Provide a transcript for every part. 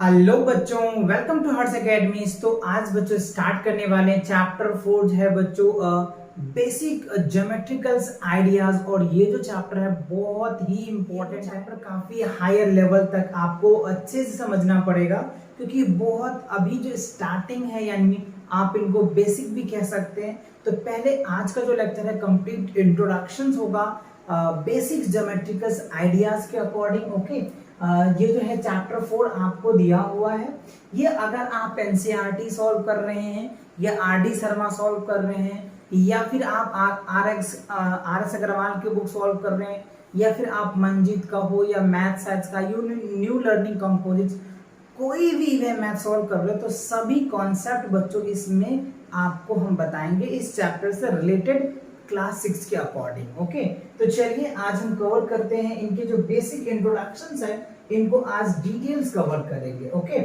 Hello बच्चों, welcome to Harsh academy. तो आज बच्चों स्टार्ट करने वाले हैं चैप्टर 4 है बच्चों बेसिक ज्योमेट्रिकल्स आइडियाज। और ये जो चैप्टर है बहुत ही इंपॉर्टेंट चैप्टर, काफी हायर लेवल तक आपको अच्छे से समझना पड़ेगा क्योंकि बहुत अभी जो स्टार्टिंग है, यानी आप इनको बेसिक भी कह सकते हैं। तो पहले आज का जो लेक्चर है कंप्लीट इंट्रोडक्शन होगा बेसिक ज्योमेट्रिकल्स आइडियाज के अकॉर्डिंग। ओके, ये जो है चैप्टर 4 आपको दिया हुआ है। ये अगर आप एनसीईआरटी सॉल्व कर रहे हैं या आरडी शर्मा सॉल्व कर रहे हैं या फिर आप आर एस अग्रवाल के बुक सॉल्व कर रहे हैं या फिर आप मंजीत का हो या मैथ साइंस का न्यू लर्निंग कंपोजिट्स कोई भी वे मैथ सॉल्व कर रहे हो, तो सभी कॉन्सेप्ट बच्चों इसमें आपको हम बताएंगे इस चैप्टर से रिलेटेड क्लास 6 के अकॉर्डिंग। ओके, तो चलिए आज हम कवर करते हैं इनके जो बेसिक इंट्रोडक्शंस है, इनको आज डिटेल्स कवर करेंगे। ओके,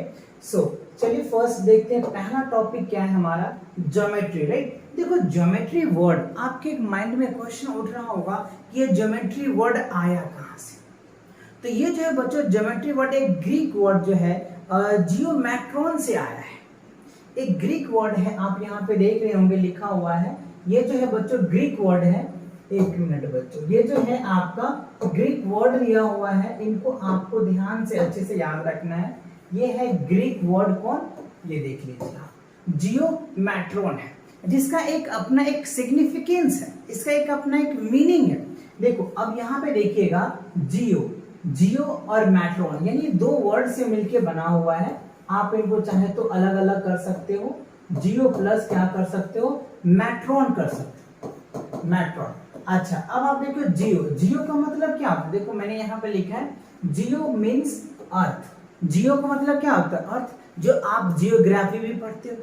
सो चलिए फर्स्ट देखते हैं पहला टॉपिक क्या है हमारा, ज्योमेट्री। राइट, देखो ज्योमेट्री वर्ड आपके माइंड में क्वेश्चन उठ रहा होगा कि ये ज्योमेट्री वर्ड आया कहां से। तो ये जो है बच्चों ज्योमेट्री वर्ड एक ग्रीक वर्ड जो है जियोमेट्रॉन से आया है। एक ग्रीक वर्ड है, आप यहाँ पे देख रहे होंगे लिखा हुआ है। ये जो है बच्चों ग्रीक वर्ड है। एक मिनट बच्चों, ये जो है आपका ग्रीक वर्ड लिया हुआ है, इनको आपको ध्यान से अच्छे से याद रखना है। ये है ग्रीक वर्ड कौन, ये देख लीजिए आप, जियोमेट्रॉन है, जिसका एक अपना एक सिग्निफिकेंस है, इसका एक अपना एक मीनिंग है। देखो अब यहाँ पे देखिएगा, जियो और मैट्रॉन यानी दो वर्ड से मिलके बना हुआ है। आप इनको चाहे तो अलग अलग कर सकते हो, जियो प्लस क्या कर सकते हो, मैट्रॉन कर सकते हो, मैट्रॉन। अच्छा अब आप देखो जियो का मतलब क्या होता है, देखो मैंने यहाँ पे लिखा है जियो मीन्स अर्थ। जियो का मतलब क्या होता है, अर्थ। जो आप जियोग्राफी भी पढ़ते हो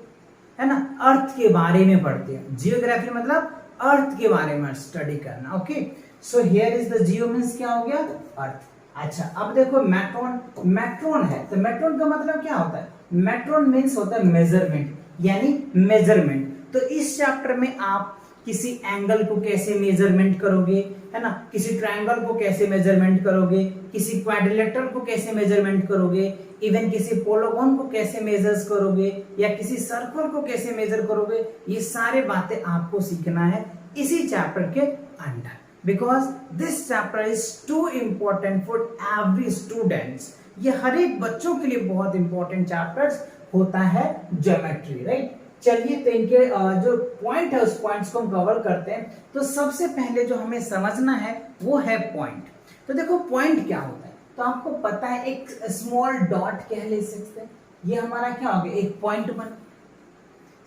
है ना, अर्थ के बारे में पढ़ते हो। जियोग्राफी मतलब अर्थ के बारे में स्टडी करना। Okay, so here is the Jio means क्या हो गया, अर्थ। अच्छा अब देखो मैट्रॉन है, तो मैट्रॉन का मतलब क्या होता है, मैट्रॉन मीन्स होता है मेजरमेंट, यानी मेजरमेंट। तो इस चैप्टर में आप किसी एंगल को कैसे मेजरमेंट करोगे, है ना, किसी ट्रायंगल को कैसे मेजरमेंट करोगे, किसी क्वाड्रिलेटरल को कैसे मेजरमेंट करोगे, इवन किसी पोलोगॉन को कैसे मेजर्स करोगे या किसी सर्कल को कैसे मेजर करोगे, ये सारे बातें आपको सीखना है इसी चैप्टर के under, because this chapter is too important for every students. ये हर एक बच्चों के लिए बहुत इंपॉर्टेंट चैप्टर्स होता है ज्योमेट्री। राइट, चलिए तो इनके जो पॉइंट है उस पॉइंट्स को हम कवर करते हैं। तो सबसे पहले जो हमें समझना है वो है पॉइंट। तो देखो पॉइंट क्या होता है, तो आपको पता है एक स्मॉल डॉट कह ले सकते हैं, ये हमारा क्या हो गया, एक पॉइंट बन,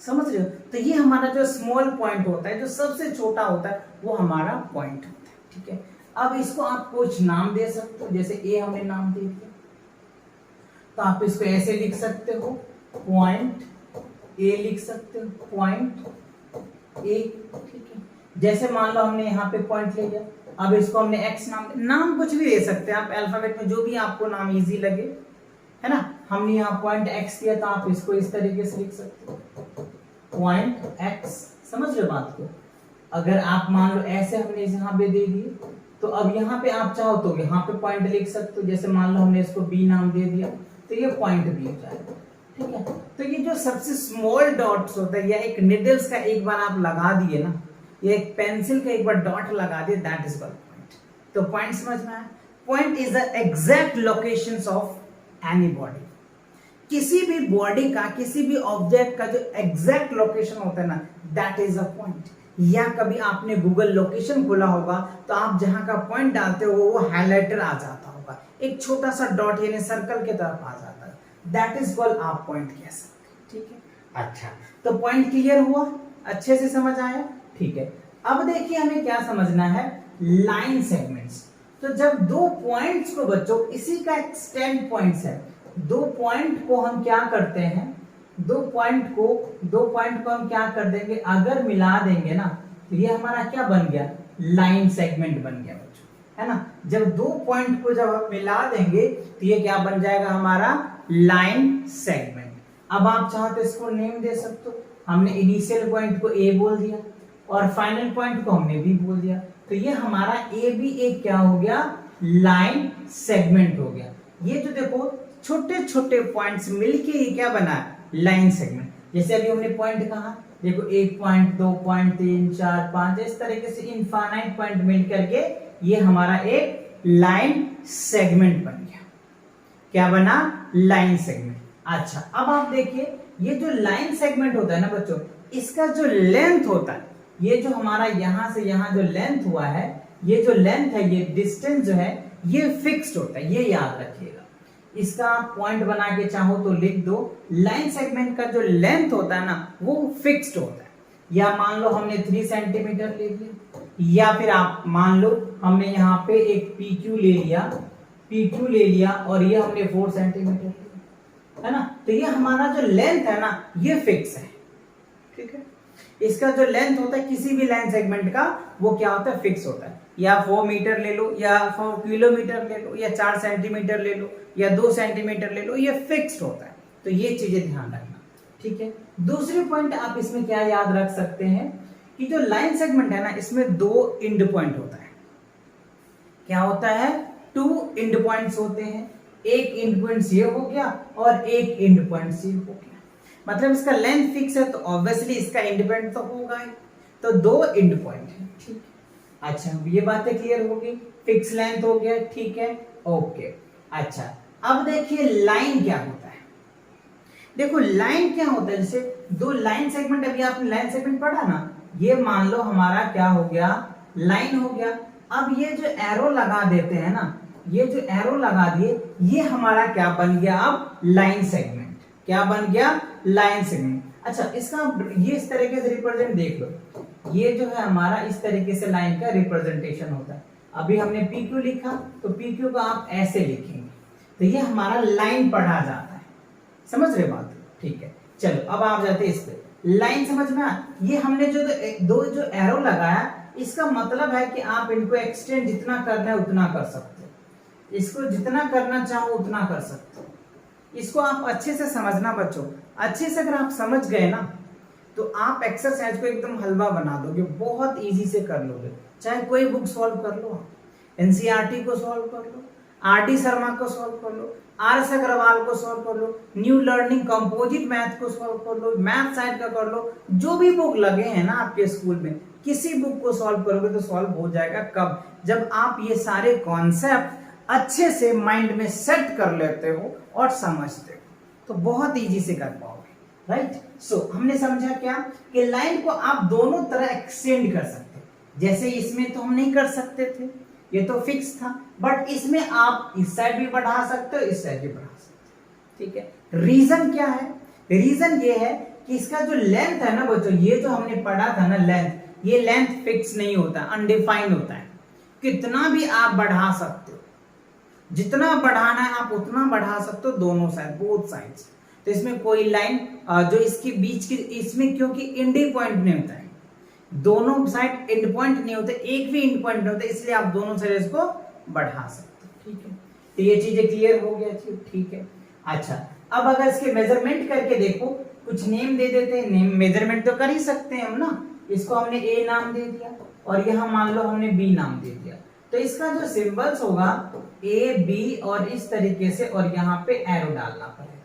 समझ रहे हो। तो ये हमारा जो स्मॉल पॉइंट होता है, जो सबसे छोटा होता है, वो हमारा पॉइंट होता है। ठीक है, अब इसको आप कुछ नाम दे सकते हो, जैसे ए हमने नाम दे दिया, तो आप इसको ऐसे लिख सकते हो, पॉइंट ए लिख सकते हो, पॉइंट ए। ठीक है, जैसे मान लो हमने यहाँ पे पॉइंट ले लिया, अब इसको हमने एक्स नाम कुछ भी दे सकते हैं आप, अल्फाबेट में जो भी आपको नाम इजी लगे, है ना। हमने यहाँ पॉइंट एक्स दिया, तो आप इसको इस तरीके से लिख सकते हो, पॉइंट एक्स। समझ रहे बात को। अगर आप मान लो ऐसे हमने यहाँ पे दे दिए, तो अब यहाँ पे आप चाहो तो यहाँ पे पॉइंट लिख सकते हो, जैसे मान लो हमने इसको बी नाम दे दिया, तो ये पॉइंट बी हो जाएगा। ठीक है, तो ये जो सबसे स्मॉल डॉट्स होता है, या एक निडल्स का एक बार आप लगा दिए ना, या एक पेंसिल का एक बार डॉट लगा दिए, दैट इज कॉल्ड पॉइंट। तो पॉइंट समझ में आया, point is the exact locations of any body. किसी भी बॉडी का, किसी भी ऑब्जेक्ट का जो एग्जैक्ट लोकेशन होता है ना, दैट इज अ पॉइंट। या कभी आपने गूगल लोकेशन खोला होगा, तो आप जहां का पॉइंट डालते हो वो हाइलाइटर आ जाता होगा, एक छोटा सा डॉट यानी सर्कल की तरफ आ जाता है, दैट इज कॉल्ड आप पॉइंट कह सकते। ठीक है, अच्छा तो पॉइंट क्लियर हुआ, अच्छे से समझ आया। ठीक है, अब देखिए हमें क्या समझना है, लाइन सेगमेंट्स। तो जब दो पॉइंट्स को बच्चों, इसी का एक्सटेंड पॉइंट्स है, दो पॉइंट को हम क्या करते हैं, दो पॉइंट को हम क्या कर देंगे, अगर मिला देंगे ना, तो ये हमारा क्या बन गया, लाइन सेगमेंट बन गया बच्चों, है ना। जब दो पॉइंट को जब हम मिला देंगे, तो ये क्या बन जाएगा, हमारा लाइन सेगमेंट। अब आप चाहो तो इसको नेम दे सकते हो, हमने इनिशियल पॉइंट को ए बोल दिया और फाइनल पॉइंट को हमने बी बोल दिया, तो ये हमारा ए बी एक क्या हो गया, लाइन सेगमेंट हो गया। ये जो देखो छोटे छोटे पॉइंट्स मिलके ये क्या बना, लाइन सेगमेंट। जैसे अभी हमने पॉइंट कहा, देखो 1 पॉइंट, 2 पॉइंट, 3, 4, 5, इस तरीके से इनफाइनाइट पॉइंट मिल करके ये हमारा एक लाइन सेगमेंट बन गया। क्या बना, लाइन सेगमेंट। अच्छा, अब आप देखिए ये जो लाइन सेगमेंट होता है ना बच्चों, इसका जो लेंथ होता है, ये जो हमारा यहां से यहां जो लेंथ हुआ है, ये जो लेंथ है, ये डिस्टेंस जो है, ये फिक्स्ड होता है, ये याद रखिएगा। इसका पॉइंट बना के चाहो तो लिख दो, लाइन सेगमेंट का जो लेंथ होता है ना वो फिक्स्ड होता है। या मान लो हमने 3 सेंटीमीटर ले लिया, या फिर आप मान लो हमने यहाँ पे एक PQ ले लिया और ये हमने 4 सेंटीमीटर लिया, है ना। तो ये हमारा जो लेंथ है ना ये फिक्स है, ठीक है। इसका जो लेंथ होता है किसी भी लाइन सेगमेंट का, वो क्या होता है, फिक्स होता है। या 4 मीटर ले लो, या 4 किलोमीटर ले लो, या 4 सेंटीमीटर ले लो, या 2 सेंटीमीटर ले लो, ये फिक्स्ड होता है। तो ये चीजें ध्यान रखना, ठीक है। दूसरी पॉइंट आप इसमें क्या याद रख सकते हैं कि जो लाइन सेगमेंट है ना, इसमें 2 एंड पॉइंट होता है। क्या होता है, 2 एंड पॉइंट्स होते हैं। एक एंड पॉइंट ये हो गया और एक एंड पॉइंट ये हो गया। मतलब इसका लेंथ फिक्स है तो ऑब्वियसली इसका एंड पॉइंट तो होगा ही। तो 2 एंड पॉइंट है, ठीक है। अच्छा, ये बातें क्लियर होगी। फिक्स लेंथ हो गया, ठीक है, ओके। अच्छा, अब देखिए लाइन क्या होता है। देखो लाइन क्या होता है, जैसे 2 लाइन सेगमेंट, अभी आपने लाइन सेगमेंट पढ़ा ना, ये मान लो हमारा क्या हो गया, लाइन हो गया। अब ये जो एरो लगा देते हैं ना, ये जो एरो लगा दिए, ये हमारा क्या बन गया, अब लाइन सेगमेंट। क्या बन गया, लाइन सेगमेंट। अच्छा, इसका ये इस तरीके से रिप्रेजेंट देख लो, ये जो है हमारा इस तरीके से लाइन का रिप्रेजेंटेशन होता है। अभी हमने PQ लिखा तो PQ को आप ऐसे लिखेंगे, तो ये हमारा लाइन पढ़ा जाता है। समझ रहे बात, ठीक है। चलो अब आप जाते हैं इस पे, लाइन समझ में आ। ये हमने जो दो जो एरो लगाया, इसका मतलब है कि आप इनको एक्सटेंड जितना करना है उतना कर सकते हो, इसको जितना करना चाहो उतना कर सकते हो। इसको आप अच्छे से समझना बच्चों, अच्छे से अगर आप समझ गए ना तो आप एक्सरसाइज को एकदम हलवा बना दोगे, बहुत इजी से कर लोगे। चाहे कोई बुक सॉल्व कर लो, NCERT को सॉल्व कर लो, RD शर्मा को सॉल्व कर लो, RS अग्रवाल को सॉल्व कर लो, न्यू लर्निंग कंपोजिट मैथ को सॉल्व कर लो, मैथ साइड का कर लो, जो भी बुक लगे हैं ना आपके स्कूल में, किसी बुक को सॉल्व करोगे तो सॉल्व हो जाएगा। कब, जब आप ये सारे कॉन्सेप्ट अच्छे से माइंड में सेट कर लेते हो और समझते हो, तो बहुत इजी से कर पाओगे, राइट। सो हमने समझा क्या कि लाइन को आप दोनों तरह एक्सटेंड कर सकते हो। जैसे इसमें तो हम नहीं कर सकते थे, ये तो फिक्स था, बट इसमें आप इस साइड भी बढ़ा सकते हो, इस साइड भी बढ़ा सकते हो, ठीक है। रीजन क्या है, रीजन ये है कि इसका जो लेंथ है ना बच्चों, ये जो हमने पढ़ा था ना लेंथ, ये लेंथ फिक्स नहीं होता, अनडिफाइंड होता है। कितना भी आप बढ़ा सकते हो, जितना बढ़ाना है आप उतना बढ़ा सकते हो, दोनों साइड, बोथ साइड्स। तो इसमें कोई लाइन जो इसके बीच की, इसमें क्योंकि एंड पॉइंट नहीं होता है, दोनों साइड एंड पॉइंट नहीं होते, एक भी एंड पॉइंट नहीं होता, इसलिए आप दोनों साइड इसको बढ़ा सकते हो, ठीक है। तो ये चीजें क्लियर हो गया, ठीक है। अच्छा, अब अगर इसके मेजरमेंट करके देखो, कुछ नेम दे देते हैं, नेम मेजरमेंट तो कर ही सकते हैं हम ना। इसको हमने A नाम दे दिया और यहाँ मान लो हमने B नाम दे दिया, तो इसका जो सिंबल्स होगा A B और इस तरीके से, और यहाँ पे एरो डालना पड़ेगा।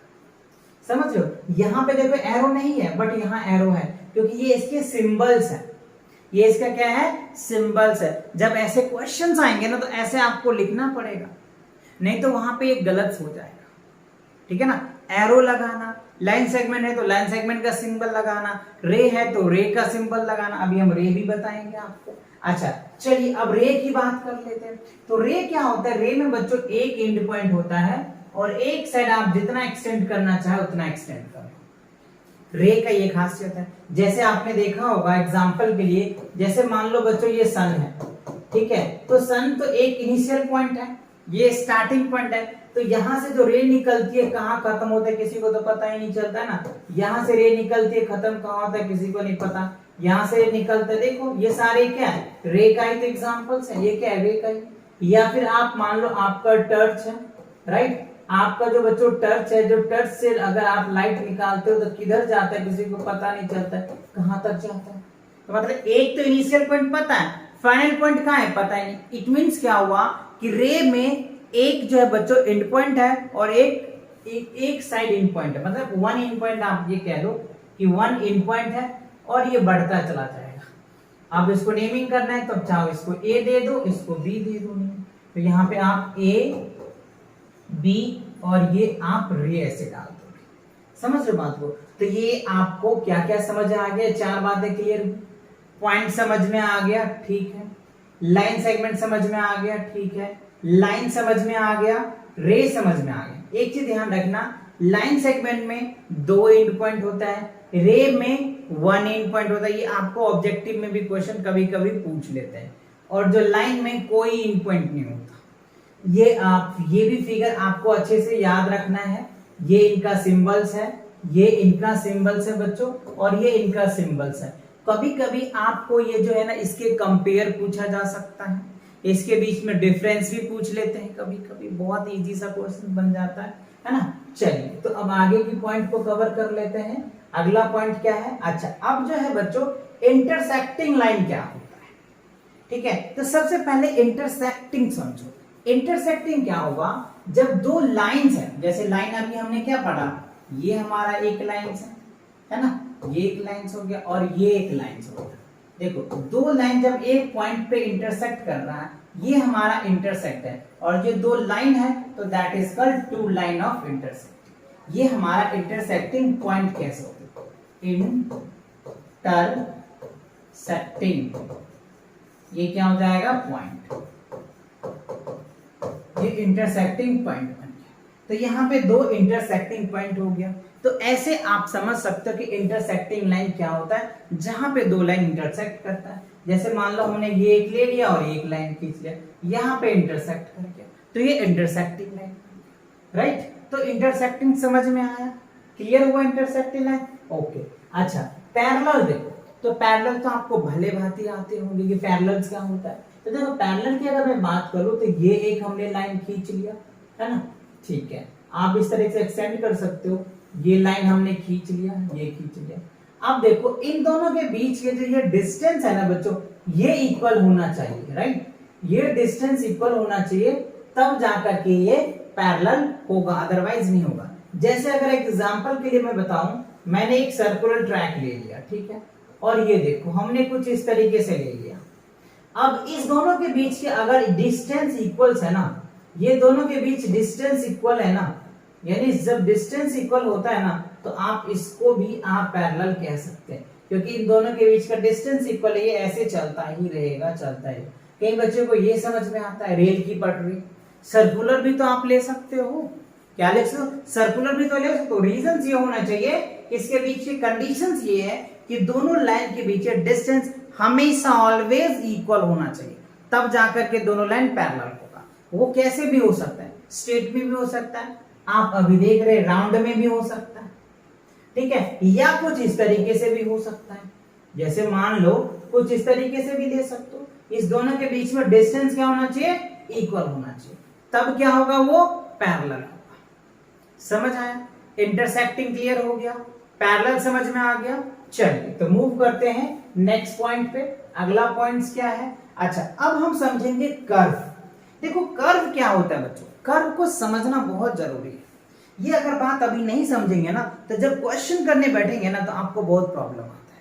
समझ लो, यहाँ पे देखो एरो नहीं है बट यहाँ एरो है, क्योंकि ये इसके सिंबल्स है, ये इसका क्या है, सिंबल्स है। जब ऐसे क्वेश्चंस आएंगे ना तो ऐसे आपको लिखना पड़ेगा, नहीं तो वहां पे एक गलत हो जाएगा, ठीक है ना। एरो लगाना, लाइन सेगमेंट है तो लाइन सेगमेंट का सिंबल लगाना, रे है तो रे का सिंबल लगाना। अभी हम रे भी बताएंगे आपको। अच्छा चलिए अब रे की बात कर लेते हैं। तो रे क्या होता है, रे में बच्चों एक एंड पॉइंट होता है और एक साइड आप जितना एक्सटेंड करना चाहे उतना एक्सटेंड करो। रे का ये खासियत है। जैसे आपने देखा होगा एग्जांपल के लिए, जैसे मान लो बच्चों ये सन है, ठीक है, तो सन तो एक इनिशियल पॉइंट है, ये स्टार्टिंग पॉइंट है। तो यहां से जो रे निकलती है कहाँ खत्म होता है किसी को तो पता ही नहीं चलता है ना। यहाँ से रे निकलती है, खत्म कहाँ होता है किसी को नहीं पता। यहाँ से निकलता है, देखो ये सारे क्या है, रे का ही तो एग्जांपल्स है, ये क्या है, रे का ही। या फिर आप मान लो आपका टर्च है, राइट, आपका जो बच्चों टर्च है, जो टर्च से अगर आप लाइट निकालते हो तो किधर जाता है किसी को पता नहीं चलता है, कहां तक जाता है। तो मतलब एक तो इनिशियल पॉइंट पता है, फाइनल पॉइंट कहाँ है पता ही नहीं। इट मींस क्या हुआ कि रे में एक जो है बच्चों एंड पॉइंट है और एक एक साइड इन पॉइंट है, मतलब वन इन पॉइंट आप ये कह लो कि वन इन पॉइंट है और ये बढ़ता चला जाएगा। आप इसको नेमिंग करना है तो चाहो इसको ए दे दो, इसको बी दे दो, तो यहाँ पे आप ए बी और ये आप रे ऐसे डाल दो। समझ रहे बात को? तो ये आपको क्या क्या समझ आ गया, चार बातें क्लियर। पॉइंट समझ में आ गया, ठीक है। लाइन सेगमेंट समझ में आ गया, ठीक है। लाइन समझ में आ गया, रे समझ में आ गया। एक चीज ध्यान रखना, लाइन सेगमेंट में 2 एंड पॉइंट होता है, रे में 1 एंड पॉइंट होता है। ये आपको ऑब्जेक्टिव में भी क्वेश्चन कभी कभी पूछ लेते हैं। और जो लाइन में कोई एंड पॉइंट नहीं होता। ये भी फिगर आपको अच्छे से याद रखना है। ये इनका सिंबल्स है, ये इनका सिंबल्स है बच्चों, और ये इनका सिंबल्स है। कभी कभी आपको ये जो है ना इसके कंपेयर पूछा जा सकता है, इसके बीच में डिफरेंस भी पूछ लेते हैं कभी कभी, बहुत इजी सा क्वेश्चन बन जाता है ना। चलिए तो अब आगे की पॉइंट को कवर कर लेते हैं। अगला पॉइंट क्या है? अच्छा, अब जो है बच्चों इंटरसेक्टिंग लाइन क्या होता है, ठीक है। तो सबसे पहले इंटरसेक्टिंग समझो। इंटरसेक्टिंग क्या होगा? जब दो लाइंस है, जैसे लाइन अभी हमने क्या पढ़ा, ये हमारा एक लाइन है ना, ये एक लाइन हो गया और ये एक लाइन हो गया। देखो दो लाइन जब एक पॉइंट पे इंटरसेक्ट कर रहा है, ये हमारा इंटरसेक्ट है, और ये दो लाइन है तो that is called two line of intersecting. ये हमारा इंटरसेक्टिंग पॉइंट कैसे होगा? इंटरसेक्टिंग, ये क्या हो जाएगा? पॉइंट। ये इंटरसेक्टिंग पॉइंट बन गया। तो यहाँ पे दो इंटरसेक्टिंग पॉइंट हो गया। तो ऐसे आप समझ सकते हो कि इंटरसेक्टिंग लाइन क्या होता है, जहां पे दो लाइन इंटरसेक्ट करता है। जैसे मान लो हमने ये एक ले लिया और एक लाइन खींच लिया, यहाँ पे इंटरसेक्ट कर गया, तो ये इंटरसेक्टिंग लाइन, राइट। तो इंटरसेक्टिंग समझ में आया, क्लियर हुआ इंटरसेक्टिंग लाइन? ओके। अच्छा, पैरेलल देखो, तो पैरेलल तो आपको भले भांति आते होंगे कि पैरेलल क्या होता है। तो देखो पैरेलल की अगर मैं बात करूं तो ये एक हमने लाइन खींच लिया, है ना, ठीक है। आप इस तरह से एक्सटेंड कर सकते हो, ये लाइन हमने खींच लिया, ये खींच लिया। अब देखो इन दोनों के बीच के जो ये डिस्टेंस है ना बच्चों, ये इक्वल होना चाहिए, राइट। ये डिस्टेंस इक्वल होना चाहिए, तब जाकर के ये पैरेलल होगा, अदरवाइज नहीं होगा। जैसे अगर एग्जांपल के लिए मैं बताऊं, मैंने एक सर्कुलर ट्रैक ले लिया, ठीक है, और ये देखो हमने कुछ इस तरीके से ले लिया। अब इस दोनों के बीच के अगर डिस्टेंस इक्वल्स है ना, ये दोनों के बीच डिस्टेंस इक्वल है ना, यानी जब डिस्टेंस इक्वल होता है ना, तो आप इसको भी आप पैरेलल कह सकते हैं, क्योंकि इन दोनों के बीच का डिस्टेंस इक्वल है। ये ऐसे चलता ही रहेगा, चलता है। कई बच्चों को ये समझ में आता है, रेल की पटरी। सर्कुलर भी तो आप ले सकते हो, क्या लिख सकते हो? सर्कुलर भी तो ले सकते हो। रीजन ये होना चाहिए, इसके बीच की कंडीशंस ये है कि दोनों लाइन के बीच डिस्टेंस हमेशा ऑलवेज इक्वल होना चाहिए, तब जाकर के दोनों लाइन पैरेलल होगा। वो कैसे भी हो सकता है, स्ट्रेट में भी हो सकता है, आप अभी देख रहे राउंड में भी हो सकता है, ठीक है, या कुछ इस तरीके से भी हो सकता है। जैसे मान लो कुछ इस तरीके से भी ले सकते हो। इस दोनों के बीच में डिस्टेंस क्या होना चाहिए? इक्वल होना चाहिए, तब क्या होगा? वो पैरेलल होगा। समझ आया? इंटरसेक्टिंग क्लियर हो गया, पैरेलल समझ में आ गया। चलिए तो मूव करते हैं नेक्स्ट पॉइंट पे। अगला पॉइंट क्या है? अच्छा, अब हम समझेंगे कर्व। देखो कर्व क्या होता है बच्चों, कर्व को समझना बहुत जरूरी है। ये अगर बात अभी नहीं समझेंगे ना, तो जब क्वेश्चन करने बैठेंगे ना, तो आपको बहुत प्रॉब्लम आता है।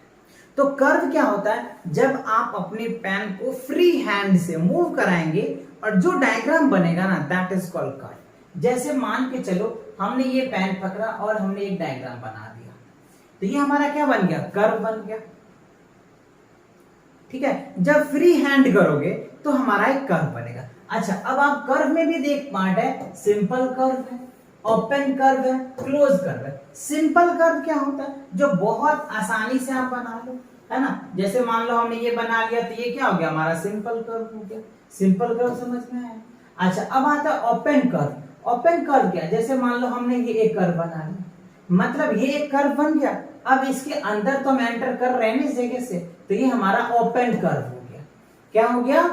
तो कर्व क्या होता है? जब आप अपने पेन को फ्री हैंड से मूव कराएंगे और जो डायग्राम बनेगा ना, दैट इज कॉल्ड कर्व। जैसे मान के चलो हमने ये पेन पकड़ा और हमने एक डायग्राम बना दिया, तो ये हमारा क्या बन गया? कर्व बन गया, ठीक है। जब फ्री हैंड करोगे तो हमारा एक कर्व बनेगा। अच्छा, अब आप कर्व में भी देख पार्ट है, सिंपल कर्व है, ओपन कर्व है, क्लोज कर्व है। सिंपल कर्व क्या होता है? जो बहुत आसानी से आप बना लो, है ना। जैसे मान लो हमने ये बना लिया, तो ये क्या हो गया? हमारा सिंपल कर्व हो गया। सिंपल कर्व समझ में आया? अच्छा, अब आता है ओपन कर्व। ओपन कर्व क्या? जैसे मान लो हमने ये एक कर्व बना लिया, मतलब ये एक कर्व बन गया। अब इसके अंदर तो हम एंटर कर रहे हैं इस जगह से, तो ये हमारा ओपन कर्व हो गया। क्या हो गया?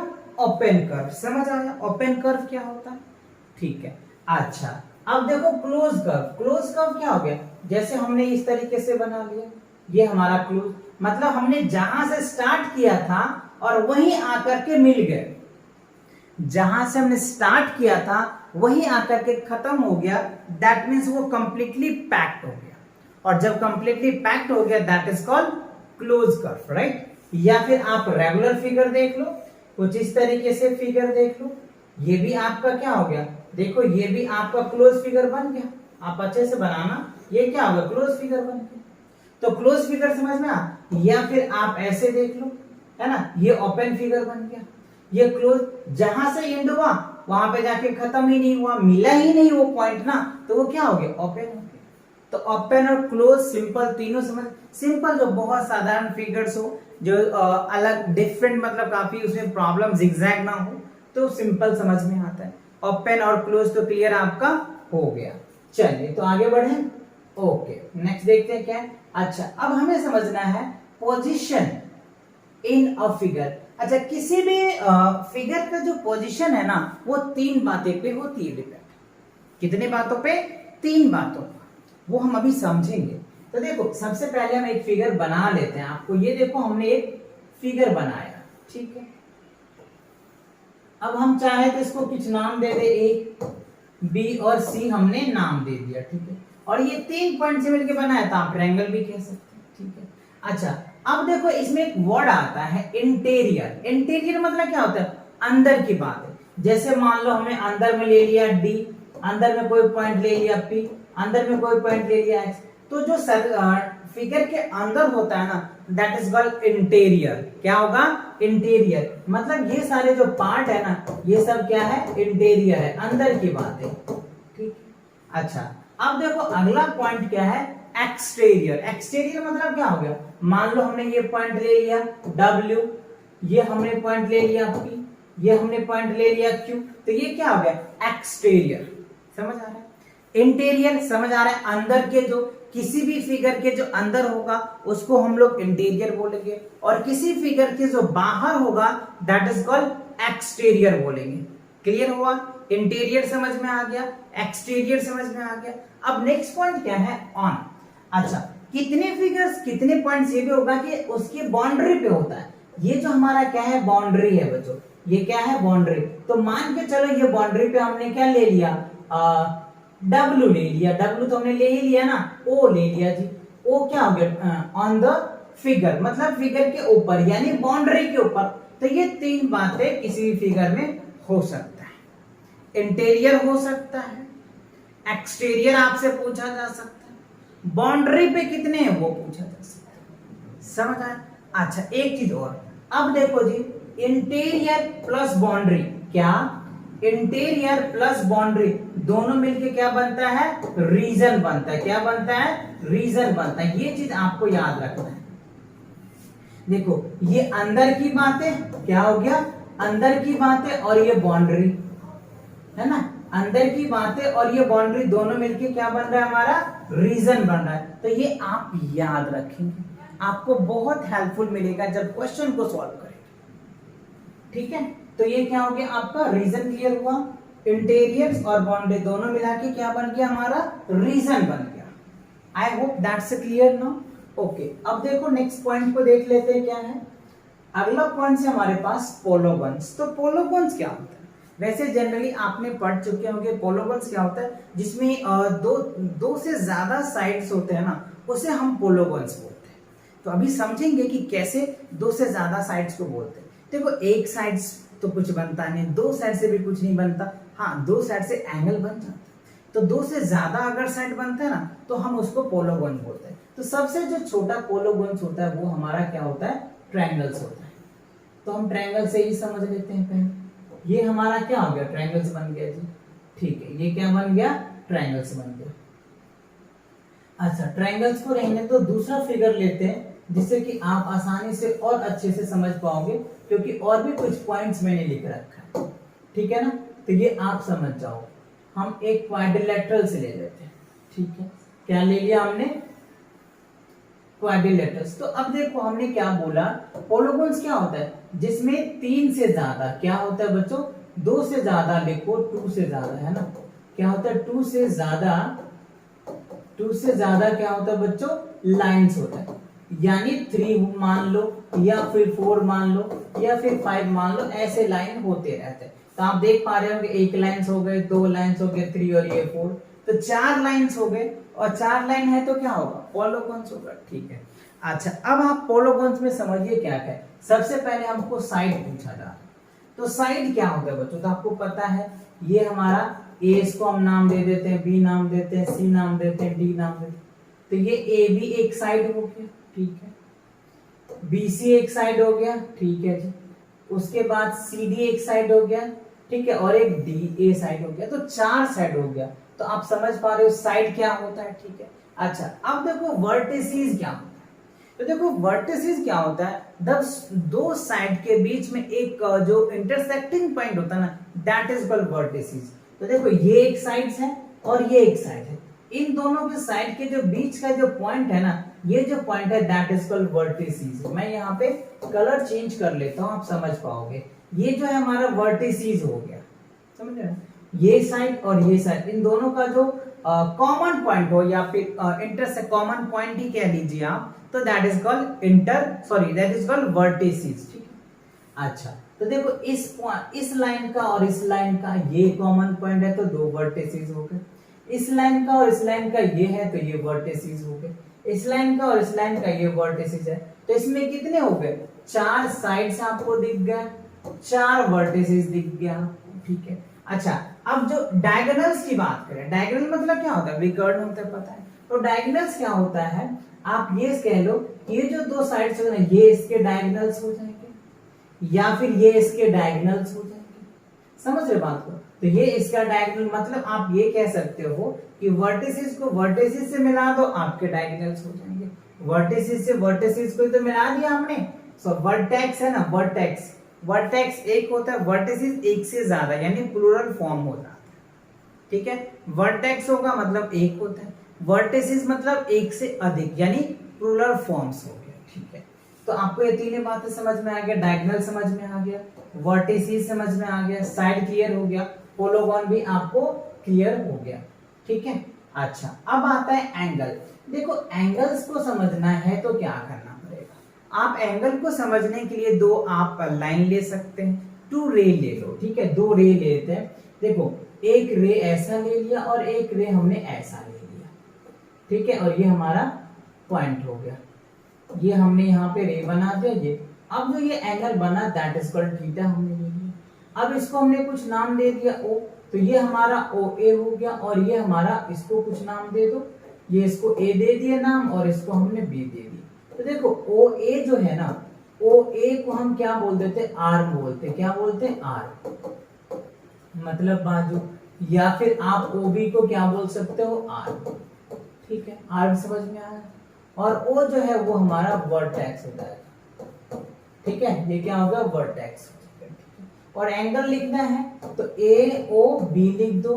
Open curve. समझ आया ओपन कर्व क्या होता है? ठीक है। अच्छा, अब देखो क्लोज कर्व। क्लोज कर्व क्या हो गया? जैसे हमने इस तरीके से बना लिया, ये हमारा क्लोज, मतलब हमने जहां से स्टार्ट किया था और वहीं आकर के मिल गए। जहां से हमने स्टार्ट किया था वही आकर के खत्म हो गया, दैट मीन्स वो कंप्लीटली पैक्ड हो गया। और जब कंप्लीटली पैक्ड हो गया that is called close curve, right. या फिर आप रेगुलर फिगर देख लो, कुछ इस तरीके से फिगर देख लो, ये भी आपका क्या हो गया, देखो ये भी आपका क्लोज फिगर बन गया। आप अच्छे से बनाना, ये क्या होगा, क्लोज फिगर बन गया। तो क्लोज फिगर समझ में आ, या फिर आप ऐसे देख लो, है ना, ये ओपन फिगर बन गया। ये क्लोज, जहां से एंड हुआ वहां पे जाके खत्म ही नहीं हुआ, मिला ही नहीं वो पॉइंट ना, तो वो क्या हो गया, ओपन हो गया। तो ओपन और क्लोज सिंपल तीनों समझ, सिंपल जो बहुत साधारण फिगर्स हो, जो अलग डिफरेंट मतलब काफी उसमें प्रॉब्लम जिगजैग ना हो, तो सिंपल समझ में आता है। ओपन और क्लोज तो क्लियर आपका हो गया। चलिए तो आगे बढ़े। ओके, नेक्स्ट देखते हैं क्या है। अच्छा, अब हमें समझना है पोजीशन इन अ फिगर। अच्छा, किसी भी फिगर का जो पोजीशन है ना, वो तीन बातें पे होती है डिपेंड। कितने बातों पे, तीन बातों पर, वो हम अभी समझेंगे। तो देखो सबसे पहले हम एक फिगर बना लेते हैं। आपको ये देखो हमने एक फिगर बनाया, ठीक है। अब हम चाहे तो इसको कुछ नाम दे दे, ए बी और सी हमने नाम दे दिया, ठीक है। और ये तीन पॉइंट से मिलकर बना है, तो आप ट्रायंगल भी कह सकते हैं, ठीक है। अच्छा, अब देखो इसमें एक वर्ड आता है इंटीरियर। इंटीरियर मतलब क्या होता है, अंदर की बात है। जैसे मान लो हमने अंदर में ले लिया डी, अंदर में कोई पॉइंट ले लिया पी, अंदर में कोई पॉइंट ले लिया एक्स, तो जो फिगर के अंदर होता है ना, दैट इज कॉल्ड इंटीरियर। क्या होगा, इंटीरियर। मतलब ये सारे जो पार्ट है ना, ये सब क्या है, इंटीरियर है, अंदर की बात है, ठीक। अच्छा, अब देखो अगला पॉइंट क्या है, एक्सटीरियर। एक्सटीरियर मतलब क्या हो गया, मान लो हमने ये पॉइंट ले लिया W, ये हमने पॉइंट ले लिया P, ये हमने पॉइंट ले लिया Q, तो ये क्या हो गया, एक्सटीरियर। समझ आ रहा है, इंटीरियर समझ आ रहा है, अंदर के जो किसी भी फिगर के जो अंदर होगा उसको हम लोग इंटीरियर बोलेंगे, और किसी फिगर के जो बाहर होगा दैट इज कॉल्ड एक्सटीरियर बोलेंगे। क्लियर हुआ, इंटीरियर समझ में आ गया, एक्सटीरियर समझ में आ गया। अब नेक्स्ट पॉइंट क्या है, ऑन। अच्छा, कितने फिगर्स कितने पॉइंट्स, ये भी होगा कि उसकी बाउंड्री पे होता है। ये जो हमारा क्या है, बाउंड्री है बच्चों, ये क्या है, बाउंड्री। तो मान के चलो ये बाउंड्री पे हमने क्या ले लिया, W ले लिया, W तो हमने ले ही लिया ना, O ले लिया जी। O क्या हो गया, ऑन द फिगर, मतलब फिगर के ऊपर, यानी बाउंड्री के ऊपर। तो ये तीन बातें किसी भी फिगर में हो सकता है। इंटीरियर हो सकता है, एक्सटीरियर आपसे पूछा जा सकता है, बाउंड्री पे कितने हैं वो पूछा जा सकता है। समझ आया। अच्छा, एक चीज और, अब देखो जी, इंटीरियर प्लस बाउंड्री, क्या, इंटीरियर प्लस बाउंड्री दोनों मिलके क्या बनता है, रीजन बनता है। क्या बनता है, रीजन बनता है। ये चीज आपको याद रखना है। देखो ये अंदर की बातें, क्या हो गया, अंदर की बातें, और ये बाउंड्री है ना, अंदर की बातें और ये बाउंड्री दोनों मिलके क्या बन रहा है, हमारा रीजन बन रहा है। तो ये आप याद रखेंगे, आपको बहुत हेल्पफुल मिलेगा जब क्वेश्चन को सॉल्व करेंगे, ठीक है। तो ये क्या हो गया, आपका रीजन क्लियर हुआ, इंटीरियर और बाउंड्री दोनों मिला के क्या बन गया, हमारा रीजन बन गया। I hope that's clear now. Okay, अब देखो नेक्स्ट पॉइंट को देख लेते हैं क्या है। अगला पॉइंट है हमारे पास पोलोगन्स। तो पोलोगन्स क्या होता है, वैसे जनरली आपने पढ़ चुके होंगे पोलोगन्स क्या होता है, जिसमें दो से ज्यादा साइड्स होते हैं ना, उसे हम पोलोगन्स बोलते हैं। तो अभी समझेंगे कि कैसे दो से ज्यादा साइड्स को बोलते हैं। देखो एक साइड तो कुछ बनता नहीं, दो साइड से भी कुछ नहीं बनता, हाँ दो साइड से एंगल बन जाता है। तो दो से ज्यादा अगर साइड बनता है ना, तो हम उसको पोलोगन बोलते हैं। तो सबसे जो छोटा पोलोगन्स होता है वो हमारा क्या होता है, ट्रायंगल्स होता है। तो हम ट्रायंगल से ही समझ लेते हैं पहले। ये हमारा क्या हो गया, ट्रायंगल्स बन गया जी, ठीक है। ये क्या बन गया, ट्रायंगल्स बन गया। अच्छा, ट्रायंगल्स को रहने तो दूसरा फिगर लेते हैं, जिससे कि आप आसानी से और अच्छे से समझ पाओगे, क्योंकि और भी कुछ पॉइंट्स मैंने लिख रखा है, ठीक है ना। तो ये आप समझ जाओ। हम एक क्वाड्रिलेटरल से ले लेते हैं, ठीक है। क्या ले लिया हमने, क्वाड्रिलेटरल्स। तो अब देखो हमने क्या बोला, पोलोगन्स क्या होता है, जिसमें तीन से ज्यादा, क्या होता है बच्चों, दो से ज्यादा लिखो, टू से ज्यादा, है ना। क्या होता है, टू से ज्यादा क्या होता है बच्चों, लाइंस होता है। यानी 3 मान लो, या फिर 4 मान लो, या फिर 5 मान लो, ऐसे लाइन होते रहते हैं। तो आप देख पा रहे हो कि एक लाइन्स हो गए, 2 लाइन्स हो गए, 3 और ये 4, तो 4 लाइन्स हो गए, और 4 लाइन है तो क्या होगा, पॉलीगॉन्स होगा। ठीक है, अच्छा अब आप पॉलीगॉन्स में समझिए क्या क्या है। सबसे पहले हमको साइड पूछा जा रहा है, तो साइड क्या होता है बच्चों, तो आपको पता है ये हमारा ए, इसको हम नाम दे देते हैं, बी नाम देते हैं, सी नाम देते हैं, डी नाम देते हैं, तो ये ए बी एक साइड हो गया, ठीक है, बी सी एक साइड हो गया, ठीक है जी, उसके बाद सी डी एक साइड हो गया, ठीक है, और एक डी ए साइड हो गया, तो 4 साइड हो गया। तो आप समझ पा रहे हो साइड क्या होता है, ठीक है। अच्छा अब देखो वर्टिसेस क्या होता है, तो देखो वर्टिसेस क्या होता है, जब दो साइड के बीच में एक जो इंटरसेक्टिंग पॉइंट होता है ना, दैट इज कॉल्ड वर्टिसेस। तो देखो ये एक साइड है और ये एक साइड है, इन दोनों के साइड के जो बीच का जो पॉइंट है ना, ये जो पॉइंट है दैट इज कॉल्ड वर्टिसेस। मैं यहाँ पे कलर चेंज कर लेता हूँ, आप समझ पाओगे। ये जो है हमारा वर्टिसेस हो गया, समझ रहे हो, ये साइड और ये साइड, इन दोनों का जो कॉमन पॉइंट हो या फिर इंटरसेक्ट, कॉमन पॉइंट ही कह लीजिए आप, तो that is called that is called vertices. ठीक है, अच्छा तो देखो इस लाइन का और इस लाइन का ये कॉमन पॉइंट है, तो 2 वर्टिसेस हो गए। इस लाइन का और इस लाइन का ये है, तो ये वर्टिसेस हो गए। इस लाइन का और इस लाइन का ये वर्टिसेस है, तो इसमें कितने हो गए, 4 साइड्स आपको दिख गया, 4 वर्टिसेस दिख गया। ठीक है, अच्छा अब जो डायगोनल्स की बात करें, डायगोनल मतलब क्या होता है, विकर्ण होता है, पता है। तो डायगोनल्स क्या होता है, आप ये कह लो, ये जो 2 साइड्स है ना, ये इसके डायगोनल्स हो जाएंगे या फिर ये इसके डायगोनल्स हो जाएंगे, समझ रहे बात को। तो ये इसका डायगोनल, मतलब आप ये कह सकते हो कि वर्टिसेस को वर्टिसेस से मिला दो, आपके डायगोनल्स हो जाएंगे। वर्टिसेस से वर्टिसेस को तो मिला दिया हमने, सो वर्टेक्स है ना, वर्टेक्स, वर्टेक्स एक होता है, वर्टिसेस एक से ज्यादा यानी प्लूरल फॉर्म हो जाता है। ठीक है, वर्टेक्स होगा मतलब एक होता है, वर्टिसेस मतलब एक से अधिक यानी प्लूरल फॉर्म्स हो गया। ठीक है, तो आपको ये तीनों बातें समझ में आ गया, डायगोनल समझ में आ गया, वर्टिसेस समझ में आ गया, साइड क्लियर हो गया, पॉलीगॉन भी आपको क्लियर हो गया। ठीक है, अच्छा अब आता है एंगल। देखो एंगल्स को समझना है तो क्या करना पड़ेगा, आप एंगल को समझने के लिए 2 आप लाइन ले सकते हैं, 2 रे ले लो। ठीक है, 2 रे लेते हैं, देखो एक रे ऐसा ले लिया और एक रे हमने ऐसा ले लिया। ठीक है, और ये हमारा पॉइंट हो गया, ये हमने यहाँ पे रे बना दिया ये। अब जो ये एंगल बना दैट इज कॉल्ड थीटा हमने ले लिया। अब इसको हमने कुछ नाम दे दिया ओ, तो ये हमारा ओ ए हो गया, और ये हमारा, इसको कुछ नाम दे दो, ये इसको ए दे दिया नाम और इसको हमने बी दे दिया। तो देखो ओ ए जो है ना, ओ ए को हम क्या बोल देते, आर्म बोलते, क्या बोलते हैं, आर्म मतलब बाजू, या फिर आप ओ बी को क्या बोल सकते हो, आर्म। ठीक है, आर्म समझ में आया। और ओ जो है वो हमारा वर्टेक्स हो जाएगा। ठीक है, ये क्या होगा, वर्टेक्स। और एंगल लिखना है तो ए ओ बी लिख दो,